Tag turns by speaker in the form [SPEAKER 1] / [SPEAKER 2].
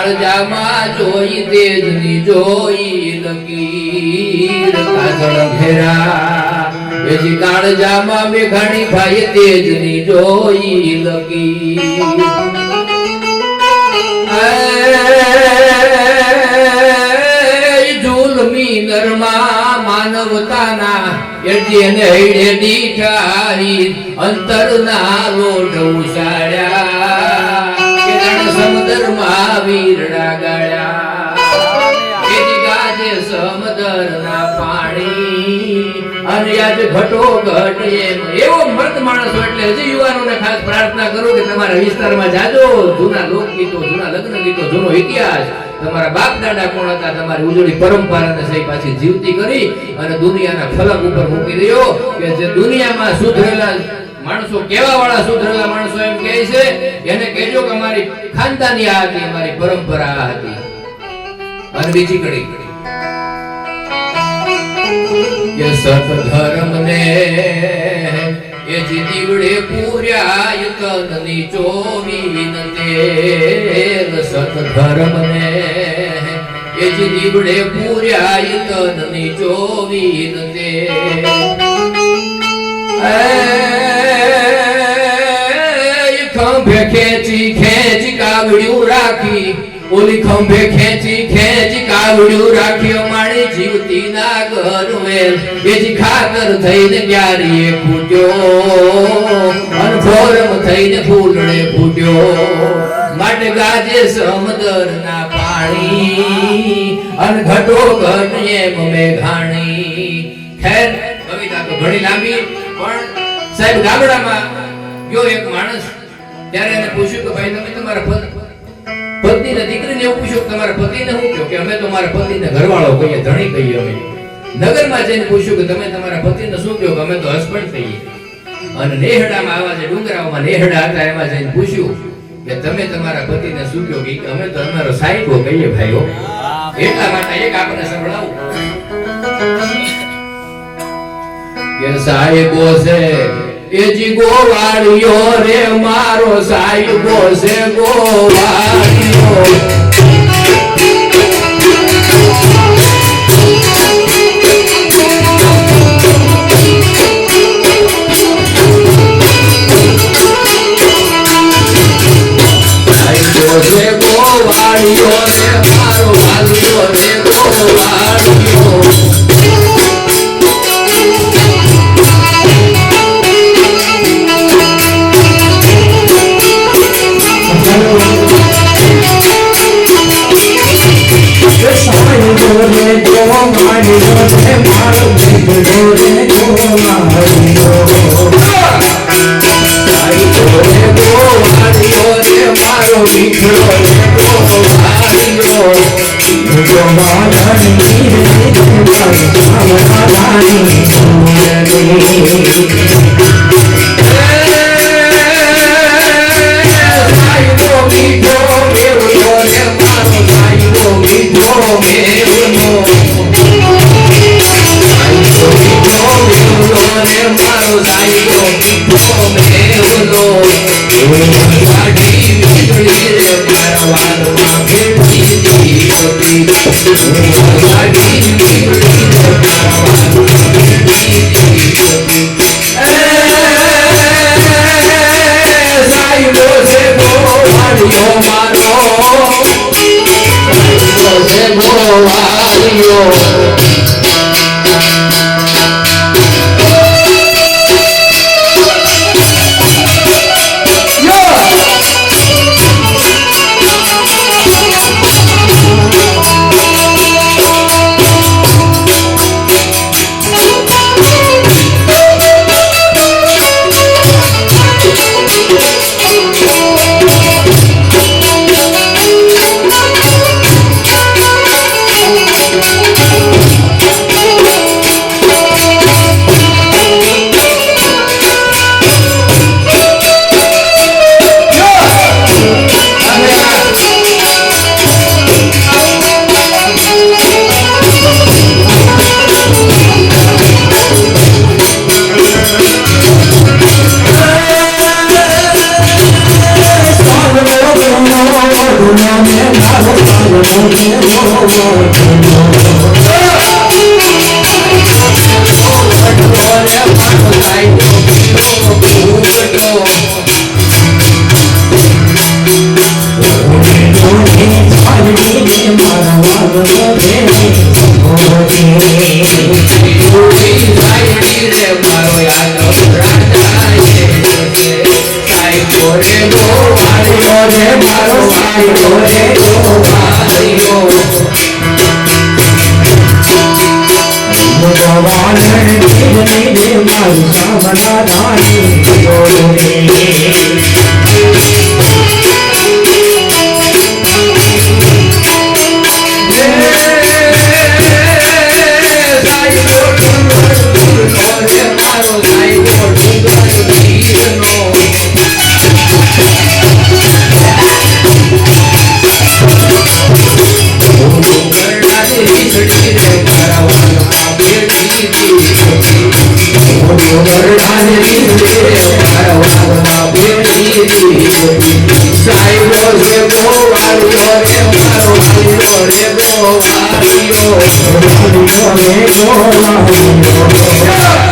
[SPEAKER 1] કાળજામાં જોઈ તેજની જોઈ લકીર કાજળ ઘેરા એજી કાળજામાં મેઘાણી ભાઈ તેજની જોઈ લકીર જુલમી નરમા માનવતાના એને હૈડે દીઠાઈ અંતરના લોટ ઉછાળ્યા સમુદ્રમાં વીરડા ગાળ્યા એજી ગાજે સમુદ્રના પાણી અને યાદ ઘટો ઘટ એવો મર્દ માણસ એટલે હજી યુવાનોને ખાસ પ્રાર્થના કરું કે તમારા વિસ્તારમાં જાજો જૂના લોકગીતો જૂના લગ્ન ગીતો જૂનો ઇતિહાસ તમારા બાપ દાદા કોણ હતા તમારી ઉજળી પરંપરાને સહી પાછી જીવતી કરી અને દુનિયાના ફલક ઉપર મૂકી દયો કે જે દુનિયામાં સુધરેલા માણસો કેવા વાળા સુધરેલા માણસો એમ કહે છે એને કહેજો કે અમારી ખાનદાની આ હતી અમારી પરંપરા આ હતી અને બીજી કડી કે સત ધર્મ ને એ જે દીવડે પૂર્યા યુતનની ચોવીન તેલ સત ધર્મ ને એ જે દીવડે પૂર્યા યુતનની ચોવીન તેલ ખંભે ખેંચી ખેંચી કાવડ્યું રાખી ઓલી ખંભે ખેંચી ખેંચી કાવડ્યું રાખી અમારી જીવતી ના ઘર વેલ એજી ખાતર થઈને ક્યારીએ ફૂટ્યો અને ફોરમ થઈને ફૂલડે ફૂટ્યો માટે ગાજે સમુદ્ર ના પાણી અને ઘટો ઘટ એમ મેઘાણી ખેર કવિતા તો ઘણી લાંબી પણ સાહેબ ગામડામાં ગયો એક માણસ ત્યારે એને પૂછ્યું કે ભાઈ તમે તમારા પત્નીને દીકરીને એવું પૂછ્યું તમારા પતિને શું કહ્યું કે અમે તો મારા પતિને ઘરવાળો કહીએ ધણી કહીએ અમે નગરમાં જઈને પૂછ્યું કે તમે તમારા પતિને શું કહ્યું કે અમે તો હસબન્ડ કહીએ અને નેહડામાં આવા જે ડુંગરાઓમાં નેહડા હતા એમાં જઈને પૂછ્યું કે તમે તમારા પતિને શું કહ્યું કે અમે તો અમારો સાહેબો કહીએ ભાઈઓ એટલા માટે એક આપણે સંભળાવું કે સાહેબો છે એજી ગોવાળિયો રે મારો સાહેબો છે ગોવાળિયો સાહેબો છે ગોવાળિયો રે મારો વાલિયો રે ગોવાળિયો
[SPEAKER 2] ભગવાન નિજ મારું સમાધાની
[SPEAKER 1] સાહેબો છે ગોવાળિયો રે મારો વાળિયો રે ગોવાળિયો.